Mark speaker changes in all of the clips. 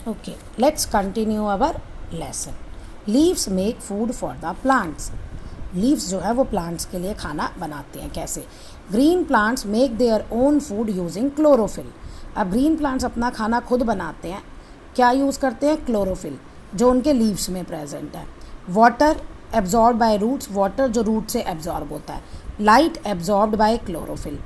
Speaker 1: Okay, let's continue our lesson. Leaves make food for the plants. Leaves जो है वो plants के लिए खाना बनाते हैं. कैसे? Green plants make their own food using chlorophyll. अब ग्रीन प्लांट्स अपना खाना खुद बनाते हैं. क्या यूज़ करते हैं? क्लोरोफिल, जो उनके लीव्स में प्रेजेंट है. Water absorb by roots, water जो रूट से एब्जॉर्ब होता है. Light absorbed by chlorophyll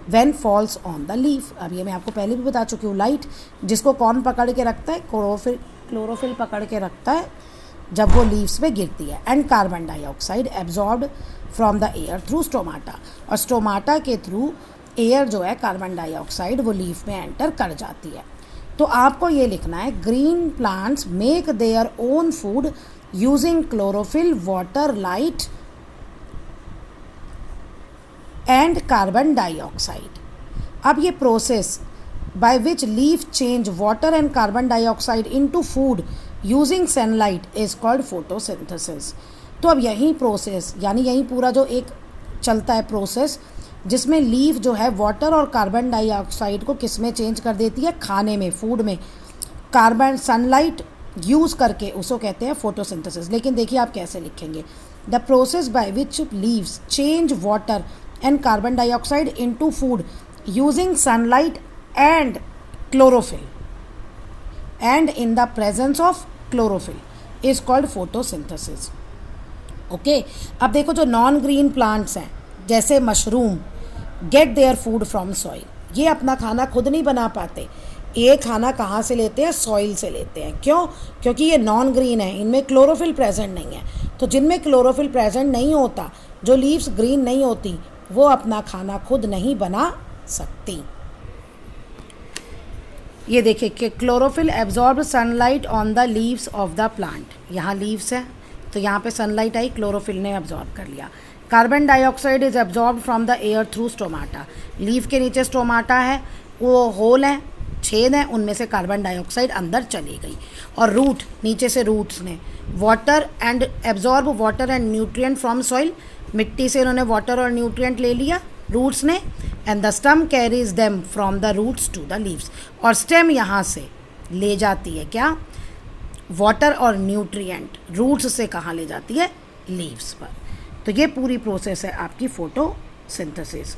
Speaker 1: when falls on the leaf. अब ये मैं आपको पहले भी बता चुकी हूँ. लाइट जिसको कौन पकड़ के रखता है? क्लोरोफिल पकड़ के रखता है जब वो लीव्स पे गिरती है. And carbon dioxide absorbed from the air through stomata. और स्टोमाटा के थ्रू एयर जो है कार्बन डाइऑक्साइड वो लीफ में एंटर कर जाती है. तो आपको ये लिखना है green plants make their own food using chlorophyll, water, light and carbon dioxide. अब ये process by which leaf change water and carbon dioxide into food using sunlight is called photosynthesis. तो अब यही प्रोसेस यानी यही पूरा जो एक चलता है प्रोसेस जिसमें लीफ जो है वाटर और कार्बन डाइऑक्साइड को किस में चेंज कर देती है? खाने में, फूड में. कार्बन सनलाइट यूज़ करके उसको कहते हैं फोटोसिंथेसिस. लेकिन देखिए आप कैसे लिखेंगे. The process by which leaves change water and carbon dioxide into food using sunlight and chlorophyll and in the presence of chlorophyll is called photosynthesis. Okay, अब देखो जो नॉन ग्रीन प्लांट्स हैं जैसे mushroom get their food from soil. ये अपना खाना खुद नहीं बना पाते. ये खाना कहाँ से लेते हैं? सॉइल से लेते हैं. क्यों? क्योंकि ये नॉन ग्रीन है, इनमें क्लोरोफिल प्रेजेंट नहीं है. तो जिनमें क्लोरोफिल प्रेजेंट नहीं होता, जो लीव्स ग्रीन नहीं होती, वो अपना खाना खुद नहीं बना सकती. ये देखिए कि chlorophyll absorb sunlight on the leaves of the plant. यहाँ लीव्स है तो यहाँ पे सनलाइट आई, क्लोरोफिल ने एब्जॉर्ब कर लिया. Carbon dioxide is absorb from the air through stomata. Leaf के नीचे स्टोमाटा है, वो होल है, छेद हैं, उनमें से कार्बन डाइऑक्साइड अंदर चली गई. और रूट, नीचे से रूट्स ने water and absorb water and nutrient from soil. मिट्टी से इन्होंने वाटर और न्यूट्रिएंट ले लिया रूट्स ने. And the stem carries them from the roots to the leaves. और स्टेम यहाँ से ले जाती है क्या? वाटर और न्यूट्रिएंट रूट्स से कहाँ ले जाती है? लीव्स पर. तो ये पूरी प्रोसेस है आपकी photosynthesis.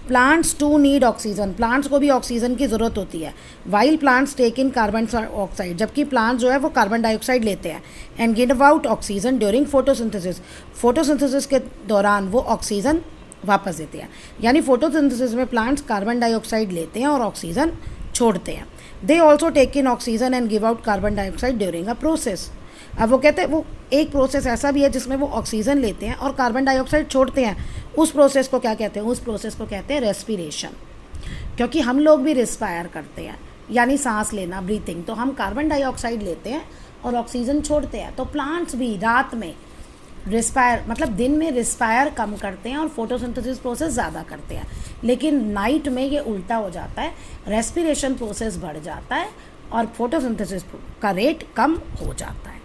Speaker 1: Plants too need oxygen. Plants को भी ऑक्सीजन की ज़रूरत होती है. While plants take in carbon oxide. जबकि प्लांट्स जो है वो कार्बन डाइऑक्साइड लेते हैं. And give out oxygen during photosynthesis. Photosynthesis के दौरान वो ऑक्सीजन वापस देते हैं. यानी फोटोसिंथेसिस में प्लांट्स कार्बन डाइऑक्साइड लेते हैं और ऑक्सीजन छोड़ते हैं. They also take in oxygen and give out carbon dioxide during a process. अब वो कहते हैं वो एक प्रोसेस ऐसा भी है जिसमें वो ऑक्सीजन लेते हैं और कार्बन डाइऑक्साइड छोड़ते हैं. उस प्रोसेस को क्या कहते हैं? उस प्रोसेस को कहते हैं रेस्पिरेशन. क्योंकि हम लोग भी रिस्पायर करते हैं यानी सांस लेना, ब्रीथिंग. तो हम कार्बन डाइऑक्साइड लेते हैं और ऑक्सीजन छोड़ते हैं. तो प्लांट्स भी रात में रिस्पायर मतलब दिन में रिस्पायर कम करते हैं और फोटोसिंथेसिस प्रोसेस ज़्यादा करते हैं. लेकिन नाइट में ये उल्टा हो जाता है, रेस्पिरेशन प्रोसेस बढ़ जाता है और फोटोसिंथेसिस का रेट कम हो जाता है.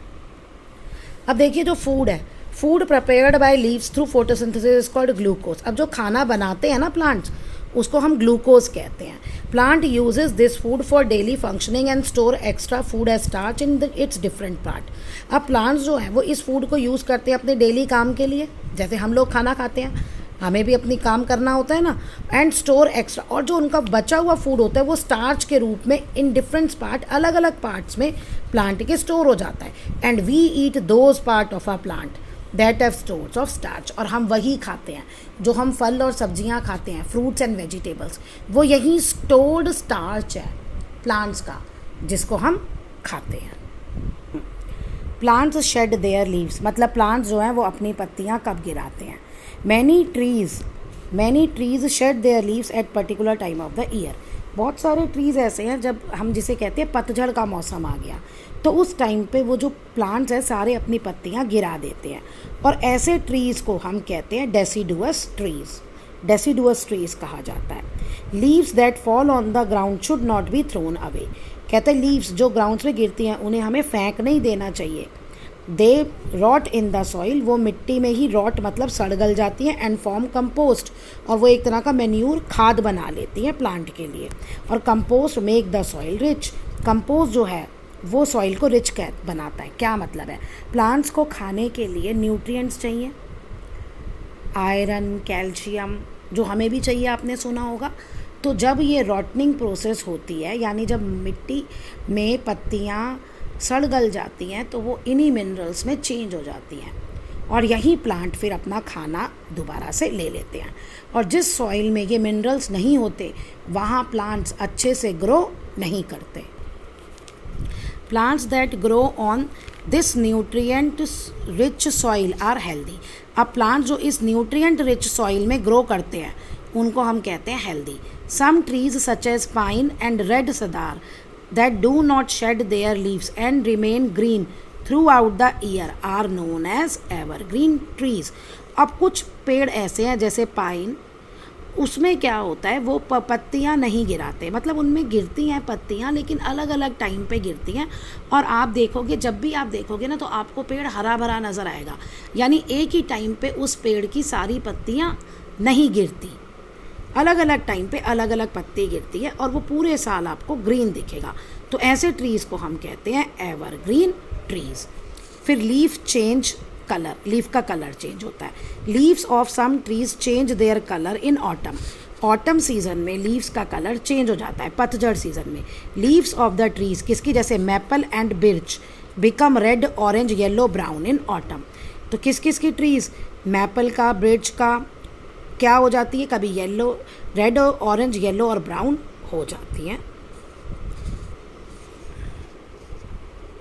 Speaker 1: अब देखिए जो फूड है, food prepared by leaves through photosynthesis is called glucose. अब जो खाना बनाते हैं ना प्लांट्स, उसको हम ग्लूकोज कहते हैं. Plant uses this food for daily functioning and store extra food as starch in its different part. अब प्लांट्स जो हैं वो इस फूड को यूज़ करते हैं अपने डेली काम के लिए. जैसे हम लोग खाना खाते हैं, हमें भी अपनी काम करना होता है ना. एंड स्टोर एक्स्ट्रा, और जो उनका बचा हुआ फूड होता है वो स्टार्च के रूप में इन डिफरेंट पार्ट, अलग अलग पार्ट्स में प्लांट के स्टोर हो जाता है. And we eat those part of a plant that have stores of starch. और हम वही खाते हैं जो हम फल और सब्जियां खाते हैं, फ्रूट्स एंड वेजिटेबल्स, वो यही स्टोर्ड स्टार्च है प्लांट्स का जिसको हम खाते हैं. प्लांट्स शेड देयर लीव्स, मतलब प्लांट्स जो हैं वो अपनी पत्तियां कब गिराते हैं? Many trees shade their leaves at particular time of the year. बहुत सारे ट्रीज़ ऐसे हैं जब हम जिसे कहते हैं पतझड़ का मौसम आ गया तो उस टाइम पे वो जो प्लांट्स हैं सारे अपनी पत्तियां गिरा देते हैं. और ऐसे ट्रीज़ को हम कहते हैं डेसिडुअस ट्रीज़. डेसिडुअस ट्रीज़ कहा जाता है. Leaves that fall on the ground should not be thrown away. कहते हैं लीव्स जो ग्राउंड पे गिरती हैं उन्हें हमें फेंक नहीं देना चाहिए. दे रॉट इन द सॉइल, वो मिट्टी में ही रॉट मतलब सड़ गल जाती हैं. एंड फॉर्म कंपोस्ट, और वो एक तरह का मैन्यूर खाद बना लेती हैं प्लांट के लिए. और compost make the soil rich, compost जो है वो सॉइल को रिच बनाता है। क्या मतलब है? प्लांट्स को खाने के लिए न्यूट्रिएंट्स चाहिए, आयरन, कैल्शियम, जो हमें भी चाहिए, आपने सुना होगा। तो जब ये रॉटनिंग प्रोसेस होती है, यानी जब मिट्टी में पत्तियाँ सड़ गल जाती हैं, तो वो इन्हीं मिनरल्स में चेंज हो जाती हैं और यही प्लांट फिर अपना खाना दोबारा से ले लेते हैं। और जिस सॉइल में ये मिनरल्स नहीं होते वहाँ प्लांट्स अच्छे से ग्रो नहीं करते। Plants that grow on this nutrient rich soil are healthy. अब प्लांट जो इस न्यूट्रिएंट रिच सॉइल में ग्रो करते हैं उनको हम कहते हैं healthy. Some trees such as pine and red cedar that do not shed their leaves and remain green throughout the year are known as evergreen trees. अब कुछ पेड़ ऐसे हैं जैसे पाइन, उसमें क्या होता है, वो पत्तियां नहीं गिराते, मतलब उनमें गिरती हैं पत्तियां लेकिन अलग अलग टाइम पे गिरती हैं। और आप देखोगे, जब भी आप देखोगे ना, तो आपको पेड़ हरा भरा नज़र आएगा, यानी एक ही टाइम पे उस पेड़ की सारी पत्तियां नहीं गिरती, अलग अलग टाइम पे अलग अलग पत्ती गिरती है और वो पूरे साल आपको ग्रीन दिखेगा। तो ऐसे ट्रीज़ को हम कहते हैं एवरग्रीन ट्रीज़। फिर लीफ चेंज कलर, लीफ का कलर चेंज होता है। Leaves of some trees change their colour in autumn. Autumn season में लीव्स का कलर चेंज हो जाता है, पतझड़ सीजन में। लीव्स ऑफ द ट्रीज, किसकी, जैसे maple and birch, become red, orange, yellow, brown in autumn. तो किस किस की ट्रीज, मैपल का, बिर्च का, क्या हो जाती है, कभी येलो, रेड, ऑरेंज, येलो और ब्राउन हो जाती हैं